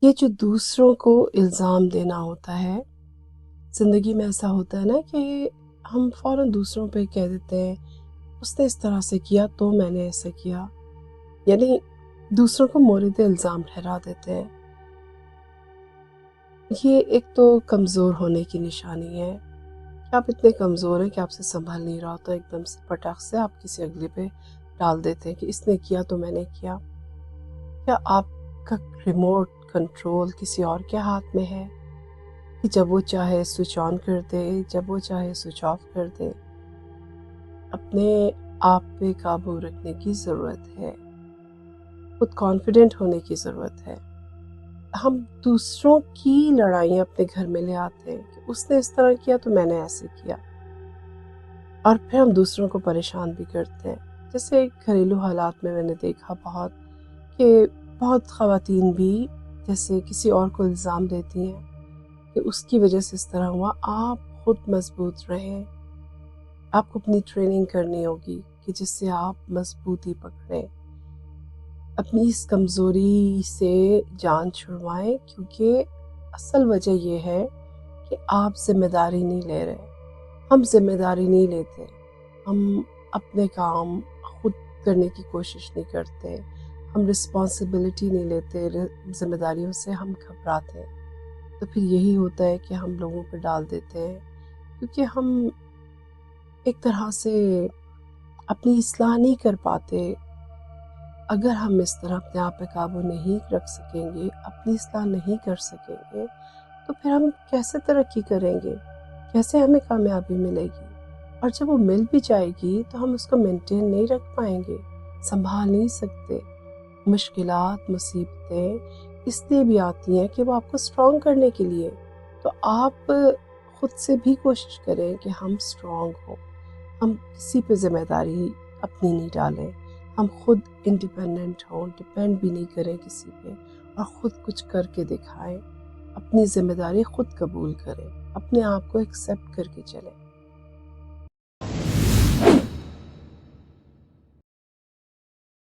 ये जो दूसरों को इल्ज़ाम देना होता है, ज़िंदगी में ऐसा होता है ना कि हम फ़ौरन दूसरों पे कह देते हैं, उसने इस तरह से किया तो मैंने ऐसे किया। यानी दूसरों को मोरिद इल्ज़ाम ठहरा देते हैं। ये एक तो कमज़ोर होने की निशानी है कि आप इतने कमज़ोर हैं कि आपसे सँभल नहीं रहा, तो एकदम से पटाख से आप किसी अगले पे डाल देते हैं कि इसने किया तो मैंने किया। क्या आपका रिमोट कंट्रोल किसी और के हाथ में है कि जब वो चाहे स्विच ऑन कर दे, जब वो चाहे स्विच ऑफ कर दे? अपने आप पे काबू रखने की ज़रूरत है, खुद कॉन्फिडेंट होने की ज़रूरत है। हम दूसरों की लड़ाइयाँ अपने घर में ले आते हैं कि उसने इस तरह किया तो मैंने ऐसे किया, और फिर हम दूसरों को परेशान भी करते हैं। जैसे घरेलू हालात में मैंने देखा बहुत कि बहुत ख़वातीन भी जैसे किसी और को इल्ज़ाम देती हैं कि उसकी वजह से इस तरह हुआ। आप खुद मज़बूत रहें। आपको अपनी ट्रेनिंग करनी होगी कि जिससे आप मज़बूती पकड़ें, अपनी इस कमज़ोरी से जान छुड़वाएं, क्योंकि असल वजह ये है कि आप ज़िम्मेदारी नहीं ले रहे। हम ज़िम्मेदारी नहीं लेते, हम अपने काम खुद करने की कोशिश नहीं करते, हम रिस्पॉन्सिबिलिटी नहीं लेते, ज़िम्मेदारियों से हम घबराते हैं। तो फिर यही होता है कि हम लोगों पर डाल देते हैं, क्योंकि हम एक तरह से अपनी इस्लाह नहीं कर पाते। अगर हम इस तरह अपने आप पे काबू नहीं रख सकेंगे, अपनी इस्लाह नहीं कर सकेंगे, तो फिर हम कैसे तरक्की करेंगे? कैसे हमें कामयाबी मिलेगी? और जब वो मिल भी जाएगी तो हम उसको मेंटेन नहीं रख पाएंगे, संभाल नहीं सकते। मुश्किलात, मुसीबतें इसलिए भी आती हैं कि वो आपको स्ट्रॉन्ग करने के लिए। तो आप खुद से भी कोशिश करें कि हम स्ट्रॉन्ग हों, हम किसी पे ज़िम्मेदारी अपनी नहीं डालें, हम खुद इंडिपेंडेंट हों, डिपेंड भी नहीं करें किसी पे, और ख़ुद कुछ करके दिखाएं। अपनी ज़िम्मेदारी खुद कबूल करें, अपने आप को एक्सेप्ट करके चलें।